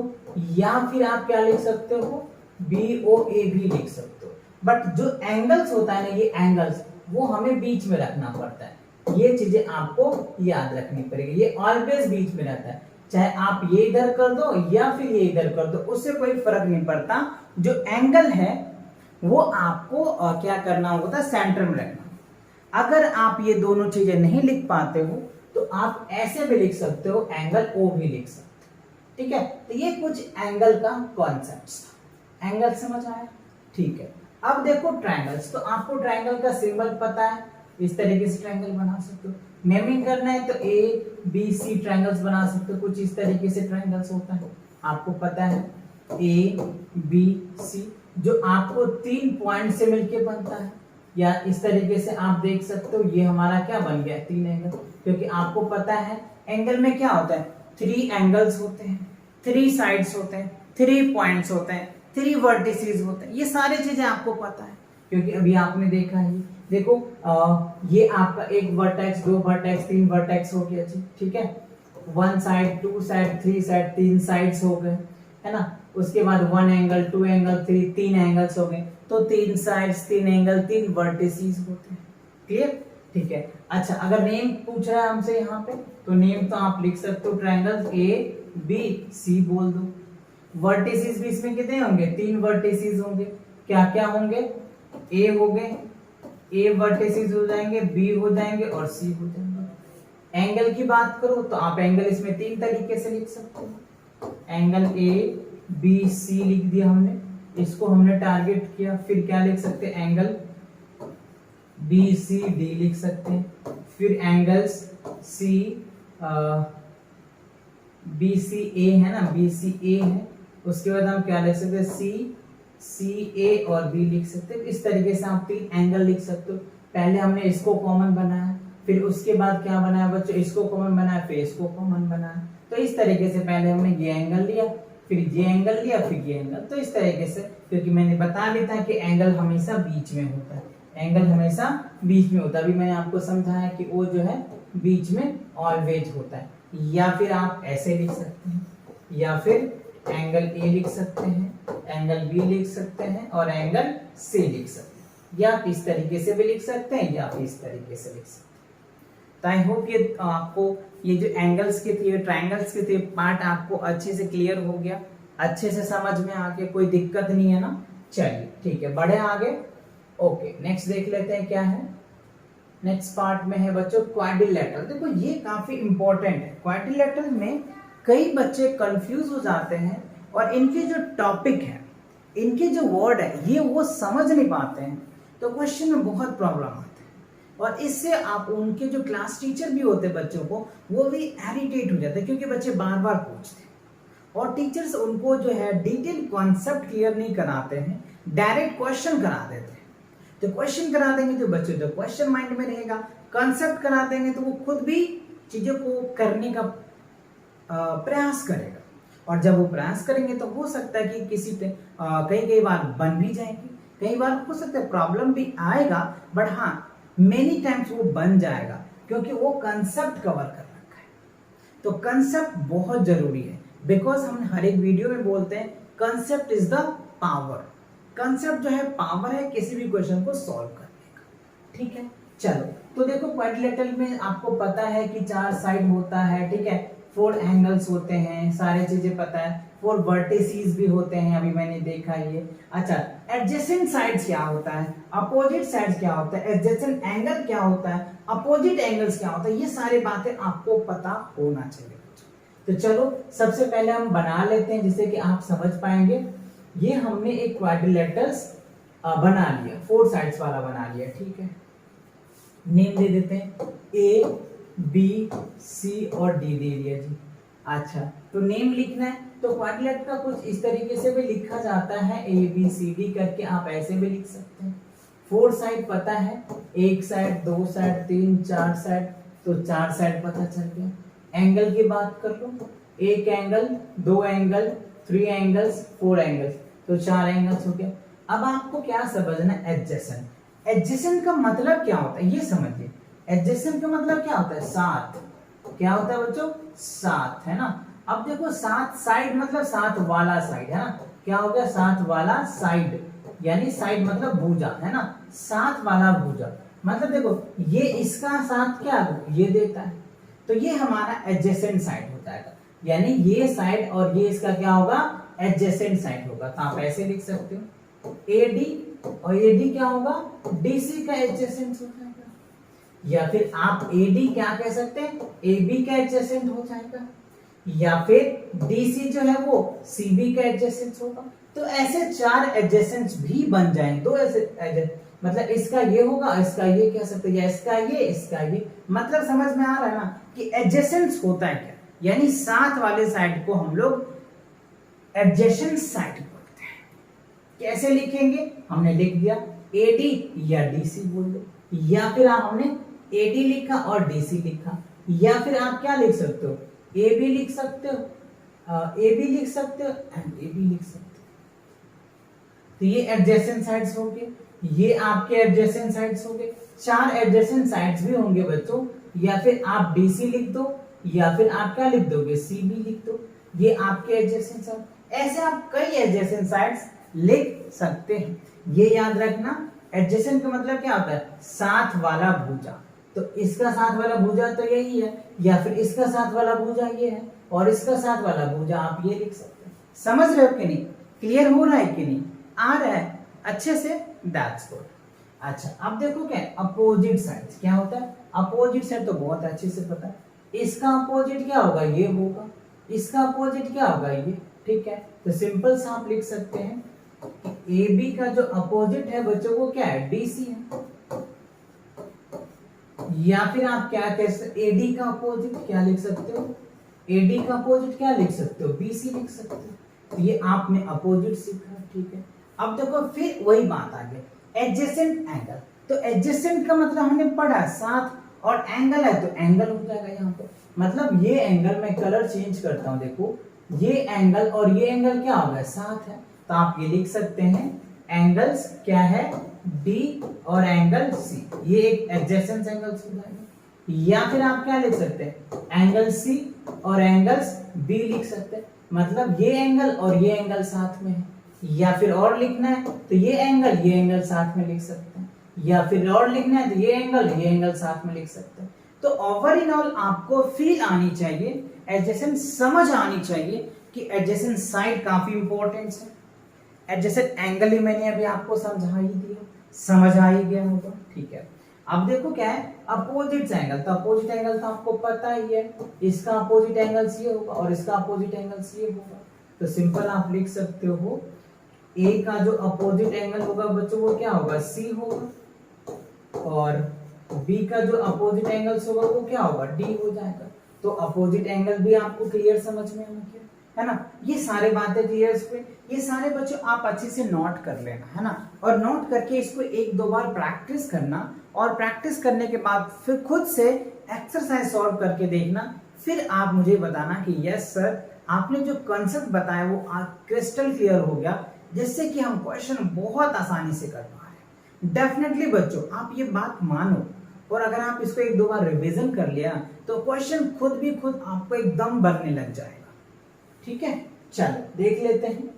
या फिर आप क्या लिख सकते हो, बी ओ ए भी लिख सकते हो। बट जो एंगल्स होता है ना, ये एंगल्स वो हमें बीच में रखना पड़ता है, ये चीजें आपको याद रखनी पड़ेगी, ये ऑलवेज बीच में रहता है, चाहे आप ये इधर कर दो या फिर ये इधर कर दो, उससे कोई फर्क नहीं पड़ता। जो एंगल है वो आपको क्या करना होता है, सेंटर में रखना। अगर आप ये दोनों चीजें नहीं लिख पाते हो तो आप ऐसे भी लिख सकते हो, एंगल ओ भी लिख सकते हो। ठीक है, तो ये कुछ एंगल का कॉन्सेप्ट था, एंगल समझ आया। ठीक है, अब देखो ट्रायंगल्स, तो आपको ट्रायंगल का सिंबल पता है, इस तरीके से ट्रायंगल बना सकते हो। नेमिंग करना है तो ए बी सी ट्रायंगल्स बना सकते हो, कुछ इस तरीके से ट्रायंगल्स होता है, आपको पता है ए बी सी, जो आपको 3 पॉइंट से मिलके बनता है। या इस तरीके से आप देख सकते हो, ये हमारा क्या बन गया, 3 एंगल, क्योंकि आपको पता है एंगल में क्या होता है, 3 एंगल्स होते हैं, 3 साइड्स होते हैं, 3 पॉइंट्स होते हैं, 3 वर्टिसेस होते हैं, ये सारी चीजें आपको पता है क्योंकि अभी आपने देखा है। देखो ये आपका एक वर्टेक्स, 2 वर्टेक्स, 3 वर्टेक्स हो गया जी। ठीक है, 1 साइड, 2 साइड, 3 साइड, 3 साइड्स हो गए, है ना। उसके बाद 1 एंगल, 2 एंगल, 3 एंगल्स हो गए, तो 3 साइड्स, 3 एंगल, 3 वर्टिसेस होते हैं। क्लियर, ठीक है। अच्छा अगर नेम पूछ रहा है हमसे यहाँ पे, तो नेम तो आप लिख सकते हो, ट्रायंगल ए बी सी बोल दो। वर्टिसेस भी इसमें कितने होंगे, 3 वर्टिसेस होंगे, क्या क्या होंगे, ए हो गए, ए वर्टिसेस हो जाएंगे, बी हो जाएंगे और सी हो जाएंगे। एंगल की बात करो तो आप एंगल इसमें 3 तरीके से लिख सकते हो। एंगल ए बी सी लिख दिया हमने, इसको हमने टारगेट किया। फिर क्या लिख सकते हैं, एंगल बी सी डी लिख सकते हैं। फिर एंगल्स सी बी सी ए है ना, बी सी ए है। उसके बाद हम क्या लिख सकते हैं, सी सी ए और बी लिख सकते हैं। इस तरीके से आप 3 एंगल लिख सकते हो। पहले हमने इसको कॉमन बनाया, फिर उसके बाद क्या बनाया बच्चों, इसको कॉमन बनाया, फिर इसको कॉमन बनाया। तो इस तरीके से पहले हमने ये एंगल लिया, फिर ये एंगल लिया, फिर ये एंगल। तो इस तरीके से, क्योंकि मैंने बता दिया था कि एंगल हमेशा बीच में होता है, एंगल हमेशा बीच में होता है। अभी मैंने आपको समझाया कि वो जो है बीच में ऑलवेज होता है। या फिर आप ऐसे लिख सकते हैं, या फिर एंगल ए लिख सकते हैं, एंगल बी लिख सकते हैं और एंगल सी लिख सकते हैं। या आप इस तरीके से भी लिख सकते हैं, या फिर इस तरीके से लिख सकते हैं। तो आई होप ये आपको ये जो एंगल्स के थे, ट्रायंगल्स के थे पार्ट आपको अच्छे से क्लियर हो गया, अच्छे से समझ में आ गया, कोई दिक्कत नहीं है ना। चलिए ठीक है, बढ़े आगे। ओके, नेक्स्ट देख लेते हैं क्या है। नेक्स्ट पार्ट में है बच्चों क्वाड्रिलेटरल। देखो ये काफी इंपॉर्टेंट है। क्वाड्रिलेटरल में कई बच्चे कंफ्यूज हो जाते हैं और इनके जो टॉपिक है, इनके जो वर्ड है, ये वो समझ नहीं पाते हैं, तो क्वेश्चन में बहुत प्रॉब्लम आती है। और इससे आप उनके जो क्लास टीचर भी होते हैं बच्चों को, वो भी इरिटेट हो जाते हैं, क्योंकि बच्चे बार बार पूछते हैं और टीचर्स उनको जो है डिटेल कॉन्सेप्ट क्लियर नहीं कराते हैं, डायरेक्ट क्वेश्चन करा देते हैं। तो क्वेश्चन करा देंगे तो बच्चों का क्वेश्चन माइंड में रहेगा, कंसेप्ट करा देंगे तो वो खुद भी चीजों को करने का प्रयास करेगा। और जब वो प्रयास करेंगे तो हो सकता है कि किसी पे कई बार बन भी जाएगी, कई बार हो सकता है प्रॉब्लम भी आएगा, बट हाँ मेनी टाइम्स वो बन जाएगा, क्योंकि वो कंसेप्ट कवर कर रखा है। तो कंसेप्ट बहुत जरूरी है, बिकॉज हम हर एक वीडियो में बोलते हैं concept is the power. Concept जो है पावर है किसी भी क्वेश्चन को सॉल्व करने का। ठीक है, चलो तो देखो क्वाड्रिलेटरल में आपको पता है कि 4 साइड होता है, ठीक है, 4 एंगल्स होते हैं, सारे चीजें पता है, 4 वर्टिसेस भी होते हैं, अभी मैंने देखा ये। अच्छा, एडजेसेंट साइड्स क्या होता है, अपोजिट साइड्स क्या होता है, एडजेसेंट एंगल क्या होता है, अपोजिट एंगल्स क्या होता है, ये सारी बातें आपको पता होना चाहिए। तो चलो सबसे पहले हम बना लेते हैं जिससे कि आप समझ पाएंगे। ये हमने एक क्वाड्रिलेटरल्स बना लिया, 4 साइड्स वाला बना लिया, ठीक है। नेम दे देते हैं, ए बी सी और डी दे दिया जी। अच्छा, तो नेम लिखना है तो क्वाड्रिलेटरल का कुछ इस तरीके से भी लिखा जाता है, ए बी सी डी करके, आप ऐसे भी लिख सकते हैं। 4 साइड पता है, 1 साइड 2 साइड 3 4 साइड, तो 4 साइड पता चल गया। एंगल की बात कर लो, 1 एंगल 2 एंगल 3 एंगल्स 4 एंगल्स, तो 4 एंगल्स हो गया। अब आपको क्या समझना है, एडजेसेंट। एडजेसेंट का मतलब क्या होता है ये समझिए। एडजेसेंट का मतलब क्या होता है, साथ। क्या होता है बच्चों, साथ, है ना। अब देखो साथ साइड मतलब साथ वाला साइड, है ना। क्या हो गया, साथ वाला साइड, यानी साइड मतलब भुजा, है ना। साथ वाला भुजा मतलब देखो ये इसका साथ क्या ये देता है, तो ये हमारा एडजेसेंट साइड हो जाएगा, यानी ये साइड और ये इसका क्या होगा, एडजेसेंट साइड होगा। तो आप ऐसे लिख सकते हो, AD और AD क्या होगा, DC का एडजेसेंट हो जाएगा। या फिर आप AD क्या कह सकते हैं, AB का एडजेसेंट हो जाएगा। या फिर DC जो है वो CB का एडजेसेंट होगा। तो ऐसे 4 एडजेसेंट्स भी बन जाएंगे, 2 ऐसे मतलब इसका ये होगा, इसका ये कह सकते हैं, या इसका ये, मतलब समझ में आ रहा है ना कि एडजेसेंट्स होता है क्या, यानी साथ वाले साइड को हम लोग एडजेसेंट साइड बोलते हैं। कैसे लिखेंगे, हमने लिख दिया AD या DC बोल दो, या फिर हमने AD लिखा और DC लिखा, या फिर आप क्या लिख सकते हो, AB लिख सकते हो, AB लिख सकते हो एंड AB लिख सकते हो। तो ये एडजेसेंट साइड्स हो गए, ये आपके एडजेसेंट साइड्स हो गए। 4 एडजेसेंट साइड्स भी होंगे बच्चों, या फिर आप DC लिख दो, या फिर आप क्या लिख दोगे, CB लिख दो, ये आपके एडजेसेंट साइड। ऐसे आप कई एडजेसेंट साइड्स लिख सकते हैं। ये याद रखना, एडजेसेंट का मतलब क्या होता है, साथ वाला भुजा। तो इसका साथ वाला भुजा तो यही है, या फिर इसका साथ वाला भुजा ये है, और इसका साथ वाला भुजा आप ये लिख सकते हैं। समझ रहे हो कि नहीं, क्लियर हो रहा है कि नहीं, आ रहा है अच्छे से, दैट्स गुड। अच्छा अब देखो क्या अपोजिट साइड क्या होता है, अपोजिट साइड तो बहुत अच्छे से पता है, इसका अपोजिट क्या होगा, ये होगा, इसका अपोजिट क्या होगा, ये। ठीक है, तो सिंपल सा आप लिख सकते हैं कि ए बी का जो अपोजिट है बच्चों वो क्या है, डी सी है। या फिर आप क्या कह सकते, एडी का अपोजिट क्या लिख सकते हो, एडी का अपोजिट क्या लिख सकते हो, बीसी लिख सकते हो। तो ये आपने अपोजिट सीखा। ठीक है, अब देखो फिर वही बात आ गई एडजेसेंट एंगल। तो एडजेसेंट का मतलब हमने पढ़ा साथ, और एंगल है तो एंगल हो जाएगा यहाँ पे। मतलब ये एंगल, मैं कलर चेंज करता हूं, देखो ये एंगल और ये एंगल क्या होगा, साथ है। तो आप ये लिख सकते हैं एंगल्स क्या है, डी और एंगल सी, ये एक एडजेसेंट एंगल्स हो जाएगा। या फिर आप क्या लिख सकते हैं, एंगल सी और एंगल्स बी लिख सकते हैं, मतलब ये एंगल और ये एंगल साथ में है। या फिर और लिखना है तो ये एंगल साथ में लिख सकते हैं, या फिर और लिखना है तो ये एंगल साथ में लिख सकते हैं। तो ओवर इन ऑल आपको फील आनी चाहिए, एडजेसेंट समझ आनी चाहिए कि एडजेसेंट साइड काफी इंपॉर्टेंट है। एडजेसेंट एंगल ही मैंने अभी आपको समझा ही दिया, समझ आ ही गया होगा। ठीक है, अब देखो क्या है अपोजिट एंगल। तो अपोजिट एंगल तो आपको पता ही है, इसका अपोजिट एंगल ये होगा और इसका अपोजिट एंगल ये होगा। तो सिंपल आप लिख सकते हो ए का जो अपोजिट एंगल होगा बच्चों वो क्या होगा, सी होगा, और बी का जो अपोजिट एंगल होगा वो क्या होगा, डी हो जाएगा। तो अपोजिट एंगल भी आपको क्लियर समझ में आ गया है ना। ये सारे बातें क्लियर हुए, ये सारे बच्चों आप अच्छे से नोट कर लेना है ना, और नोट करके इसको एक दो बार प्रैक्टिस करना, और प्रैक्टिस करने के बाद फिर खुद से एक्सरसाइज सॉल्व करके देखना। फिर आप मुझे बताना कि यस सर आपने जो कंसेप्ट बताया वो क्रिस्टल क्लियर हो गया, जिससे कि हम क्वेश्चन बहुत आसानी से कर पा रहे हैं। डेफिनेटली बच्चों आप ये बात मानो, और अगर आप इसको एक दो बार रिवीजन कर लिया तो क्वेश्चन खुद भी खुद आपको एकदम बनने लग जाएगा। ठीक है, चलो देख लेते हैं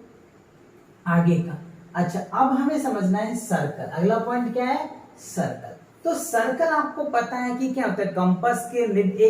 आगे का। अच्छा अब हमें समझना है सर्कल। अगला पॉइंट क्या है, सर्कल। तो सर्कल आपको पता है कि क्या होता है, कंपास के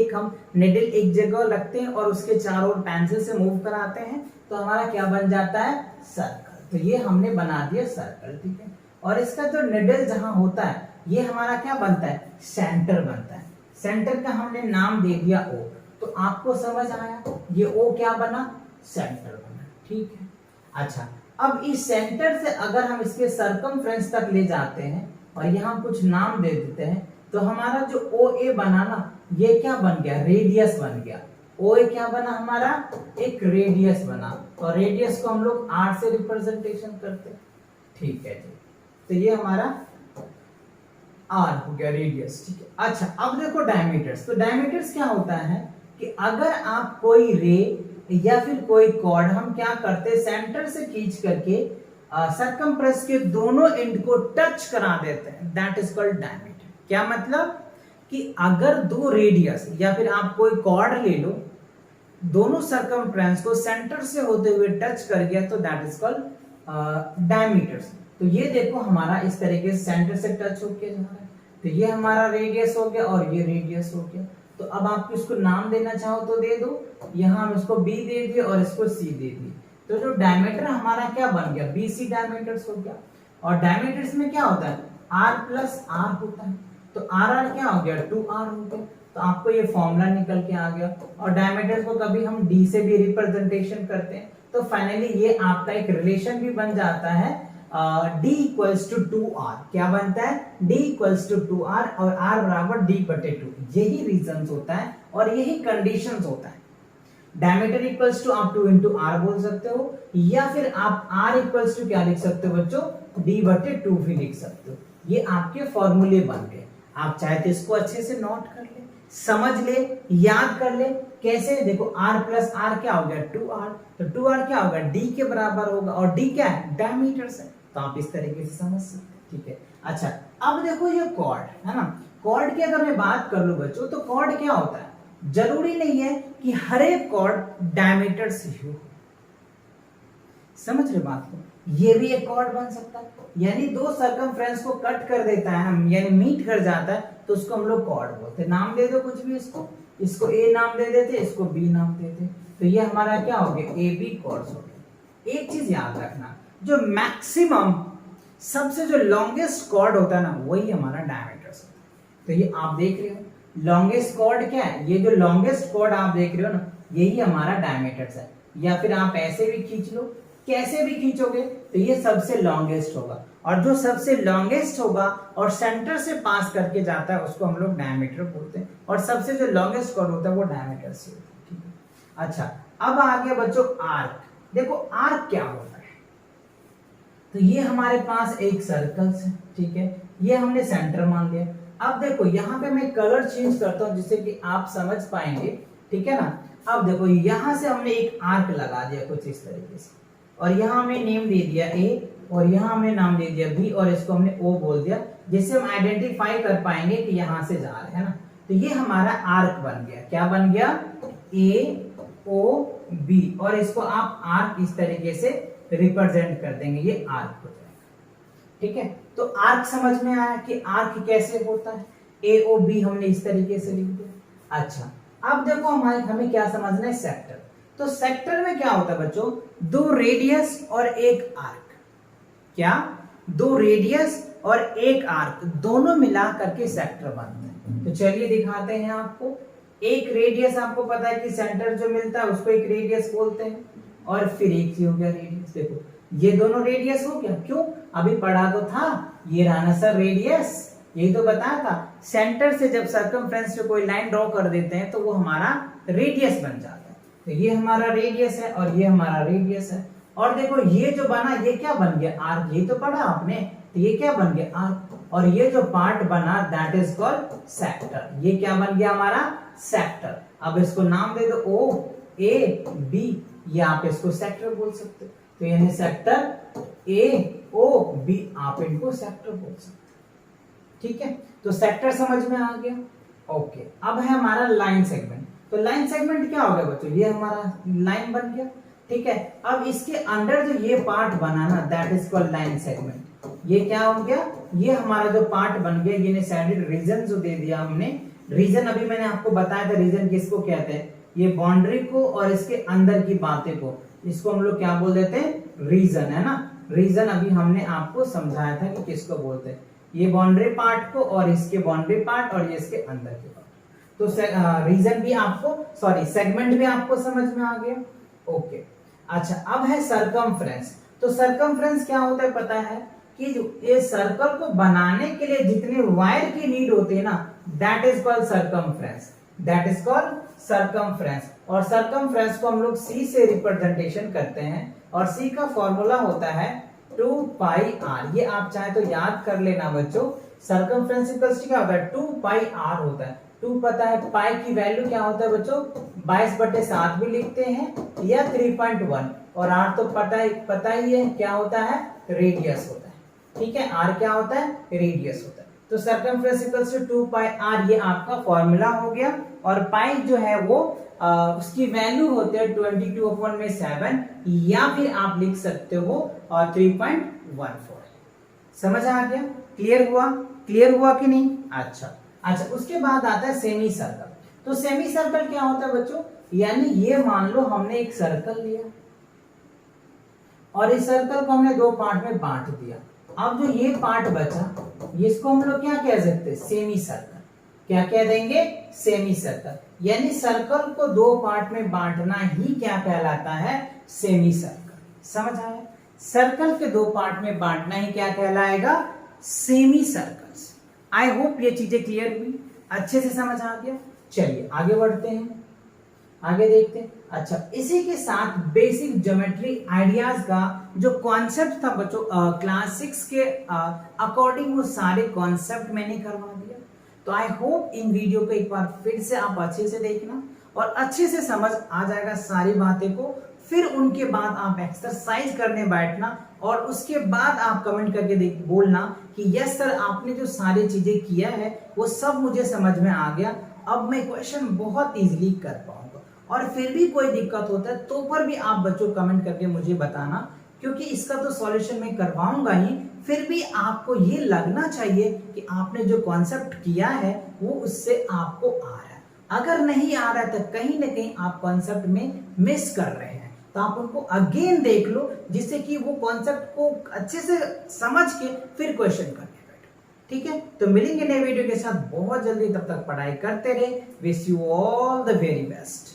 हम निडल एक जगह रखते हैं और उसके चारों ओर पेंसिल से मूव कराते हैं, तो हमारा क्या बन जाता है, सर्कल। तो ये हमने बना दिया सर्कल। ठीक है, और इसका जो निडल जहां होता है ये हमारा क्या बनता है, सेंटर बनता है। सेंटर का हमने नाम दे दिया ओ। तो आपको समझ आया ये ओ क्या बना, सेंटर बना। ठीक है, अच्छा अब इस सेंटर से अगर हम इसके सरकमफ्रेंस तक ले जाते हैं और यहाँ कुछ नाम दे देते हैं, तो हमारा जो ओ ए बना ना, ये क्या बन गया, रेडियस बन गया। ओ ए क्या बना हमारा, एक रेडियस बना, और रेडियस को हम लोग आर से रिप्रेजेंटेशन करते हैं। ठीक है जी, तो ये हमारा आर हो गया रेडियस। ठीक है, अच्छा अब देखो डायमीटर्स। तो डायमीटर्स क्या होता है कि अगर आप कोई रे या फिर कोई कॉर्ड हम क्या करते हैं, सेंटर से खींच करके सरकमफ्रेंस के दोनों एंड को टच करा देते हैं, दैट इज कॉल्ड डायमीटर। क्या मतलब कि अगर दो रेडियस या फिर आप कोई कॉर्ड ले लो, दोनों सरकमफ्रेंस को सेंटर से होते हुए टच कर गया, तो दैट इज कॉल्ड डायमीटर्स। तो ये देखो हमारा इस तरीके से सेंटर से टच होके जा रहा है, तो ये हमारा रेडियस हो गया और ये रेडियस हो गया। तो अब आप इसको नाम देना चाहो तो दे दो, यहाँ हम इसको बी दे दिए और इसको सी दे दिए। तो जो डायमीटर हमारा क्या बन गया, बीसी डायमीटर्स हो गया। और डायमीटर्स में क्या होता है, आर प्लस आर होता है। तो आर आर क्या हो गया, 2r हो गया। तो आपको ये फॉर्मूला निकल के आ गया। और डायमीटर्स को कभी हम डी से भी रिप्रेजेंटेशन करते हैं, तो फाइनली ये आपका एक रिलेशन भी बन जाता है, d इक्वल्स टू 2r। क्या बनता है, d इक्वल्स टू 2r और r बराबर d बटे 2। यही रीजंस होता है और यही कंडीशंस होता है। डायमीटर इक्वल्स टू आप 2 इंटू आर बोल सकते हो, या फिर आप r इक्वल्स टू क्या लिख सकते हो बच्चों, d बटे 2 भी लिख सकते हो। ये आपके फॉर्मूले बन गए। आप चाहे तो इसको अच्छे से नोट कर ले, समझ ले, याद कर ले। कैसे, देखो r प्लस आर क्या हो गया, 2r। तो 2r क्या होगा, d के बराबर होगा, और d क्या है, डायमीटर्स है। तो आप इस तरीके से समझ सकते हैं। ठीक है, अच्छा अब देखो ये कॉर्ड है ना, कॉर्ड की अगर मैं बात कर लूं बच्चों, तो कॉर्ड क्या होता है, जरूरी नहीं है कि हर एक कॉर्ड डायमीटर से ही हो। समझ रहे बात को, ये भी एक कॉर्ड बन सकता है, यानी दो सरकमफ्रेंस को कट कर देता है हम, यानी मीट कर जाता है, तो उसको हम लोग कॉर्ड बोलते हैं। नाम दे दो कुछ भी, इसको ए नाम दे देते, इसको बी नाम देते, तो ये हमारा क्या हो गया, ए बी कॉर्ड्स हो गया। एक चीज याद रखना, जो मैक्सिमम सबसे जो लॉन्गेस्ट कॉर्ड होता है ना वही हमारा डायमीटर्स होता है। तो ये आप देख रहे हो लॉन्गेस्ट कॉर्ड क्या है, ये जो लॉन्गेस्ट कॉर्ड आप देख रहे हो ना यही हमारा डायमीटर्स है। या फिर आप ऐसे भी खींच लो, कैसे भी खींचोगे तो ये सबसे लॉन्गेस्ट होगा, और जो सबसे लॉन्गेस्ट होगा और सेंटर से पास करके जाता है उसको हम लोग डायमीटर बोलते हैं, और सबसे जो लॉन्गेस्ट कॉर्ड होता है वो डायमीटर से होता है। ठीक है, अच्छा अब आ गया बच्चों आर्क। देखो आर्क क्या होता है, तो ये हमारे पास एक सर्कल है, ठीक है, ये हमने सेंटर मान लिया। अब देखो यहाँ पे मैं कलर चेंज करता हूँ जिससे कि आप समझ पाएंगे, ठीक है ना। अब देखो यहाँ से हमने एक आर्क लगा दिया कुछ इस तरीके से, और यहाँ हमने नेम दे दिया ए, और यहाँ हमने नाम दे दिया बी, और इसको हमने ओ बोल दिया, जिससे हम आइडेंटिफाई कर पाएंगे कि यहाँ से जा रहे हैं ना। तो ये हमारा आर्क बन गया। क्या बन गया, ए ओ बी, और इसको आप आर्क इस तरीके से रिप्रेजेंट कर देंगे, ये आर्क हो जाएगा। ठीक है, तो आर्क समझ में आया कि आर्क कैसे होता है, ए ओ बी हमने इस तरीके से लिख दिया। अच्छा अब देखो हमें क्या समझना है, सेक्टर। तो सेक्टर में क्या होता है बच्चों, दो रेडियस और एक आर्क। क्या, दो रेडियस और एक आर्क दोनों मिला करके सेक्टर बनते हैं। तो चलिए दिखाते हैं आपको। एक रेडियस आपको पता है कि सेंटर जो मिलता है उसको एक रेडियस बोलते हैं, और फिर एक ही हो गया रेडियस। देखो ये दोनों रेडियस हो गया, क्यों, अभी पढ़ा तो था, ये रहा ना सर रेडियस, यही तो बताया था। सेंटर से जब सर्कमफ्रेंस पे कोई लाइन ड्रॉ कर देते हैं तो वो हमारा रेडियस बन जाता है। तो ये हमारा रेडियस है और ये हमारा रेडियस है। और देखो ये जो बना ये क्या बन गया, आर्क, ये तो पढ़ा आपने। तो ये क्या बन गया, आर्क, और ये जो पार्ट बना दैट इज कॉल्ड सेक्टर। ये क्या बन गया हमारा, सेक्टर। अब इसको नाम दे दो ओ ए बी, या आप इसको सेक्टर बोल सकते हो। तो यानी सेक्टर ए ओ बी, आप इनको सेक्टर बोल सकते हो। ठीक है, तो सेक्टर समझ में आ गया। ओके, अब है हमारा लाइन सेगमेंट। तो लाइन सेगमेंट क्या हो गया बच्चों, ये हमारा लाइन बन गया। ठीक है, अब इसके अंदर जो ये पार्ट बना ना that is called line segment. ये क्या हो गया, ये हमारा जो पार्ट बन गया, ये साइडेड रीजन जो दे दिया हमने। रीजन अभी मैंने आपको बताया था, रीजन किसको कहते हैं, ये बाउंड्री को और इसके अंदर की बातें को, इसको हम लोग क्या बोल देते हैं, रीजन, है ना। रीजन अभी हमने आपको समझाया था कि किसको बोलते हैं, ये बाउंड्री पार्ट को और इसके बाउंड्री पार्ट और ये इसके अंदर के पार्ट। तो रीजन भी आपको, सॉरी सेगमेंट भी आपको समझ में आ गया। ओके, अच्छा अब है सरकमफ्रेंस। तो सरकमफ्रेंस क्या होता है पता है, कि जो ये सर्कल को बनाने के लिए जितने वायर की नीड होती है ना that is called circumference, that is called circumference. और सरकमफ्रेंस को हम लोग सी से रिप्रेजेंटेशन करते हैं, और सी का फॉर्मूला होता है 2 पाई आर। ये आप चाहे तो याद कर लेना बच्चों, सरकमफ्रेंस इक्वल्स क्या होता है, 2 पाई आर होता है। 2 पता है, पाई की वैल्यू क्या होता है बच्चों, 22/7 भी लिखते हैं या 3.1, और आर तो पता ही है क्या होता है, रेडियस होता है। ठीक है, आर क्या होता है, रेडियस होता है। तो circumference equals to 2 pi r, ये आपका फॉर्मूला हो गया। और पाई जो है वो उसकी वैल्यू होती है 22/7, या फिर आप लिख सकते हो 3.14। समझ आ गया, क्लियर हुआ, क्लियर हुआ कि नहीं। अच्छा अच्छा, उसके बाद आता है सेमी सर्कल। तो सेमी सर्कल क्या होता है बच्चों, यानी ये मान लो हमने एक सर्कल लिया और इस सर्कल को हमने दो पार्ट में बांट दिया। अब जो ये पार्ट बचा इसको हम लोग क्या कह सकते हैं, सेमी सर्कल। क्या कह देंगे, सेमी सर्कल। यानी सर्कल को दो पार्ट में बांटना ही क्या कहलाता है, सेमी सर्कल। समझ आया, सर्कल के दो पार्ट में बांटना ही क्या कहलाएगा, सेमी सर्कल्स। आई होप ये चीजें क्लियर हुई, अच्छे से समझ आ गया। चलिए आगे बढ़ते हैं, आगे देखते हैं। अच्छा, इसी के साथ बेसिक ज्योमेट्री आइडियाज का जो कॉन्सेप्ट था बच्चों क्लास 6 के अकॉर्डिंग, वो सारे कॉन्सेप्ट मैंने करवा दिया। तो आई होप इन वीडियो को एक बार फिर से आप अच्छे से देखना और अच्छे से समझ आ जाएगा सारी बातें को। फिर उनके बाद आप एक्सरसाइज करने बैठना और उसके बाद आप कमेंट करके बोलना कि यस सर, आपने जो सारी चीजें किया है वो सब मुझे समझ में आ गया, अब मैं क्वेश्चन बहुत इजीली कर पाऊंगा। और फिर भी कोई दिक्कत होता है तो पर भी आप बच्चों कमेंट करके मुझे बताना, क्योंकि इसका तो सॉल्यूशन मैं करवाऊंगा ही। फिर भी आपको ये लगना चाहिए कि आपने जो कॉन्सेप्ट किया है वो उससे आपको आ रहा है। अगर नहीं आ रहा है तो कहीं ना कहीं आप कॉन्सेप्ट में मिस कर रहे हैं। तो आप उनको अगेन देख लो, जिससे कि वो कॉन्सेप्ट को अच्छे से समझ के फिर क्वेश्चन करने बैठो। ठीक है, तो मिलेंगे नए वीडियो के साथ बहुत जल्दी, तब तक पढ़ाई करते रहे। Wish you all the very best.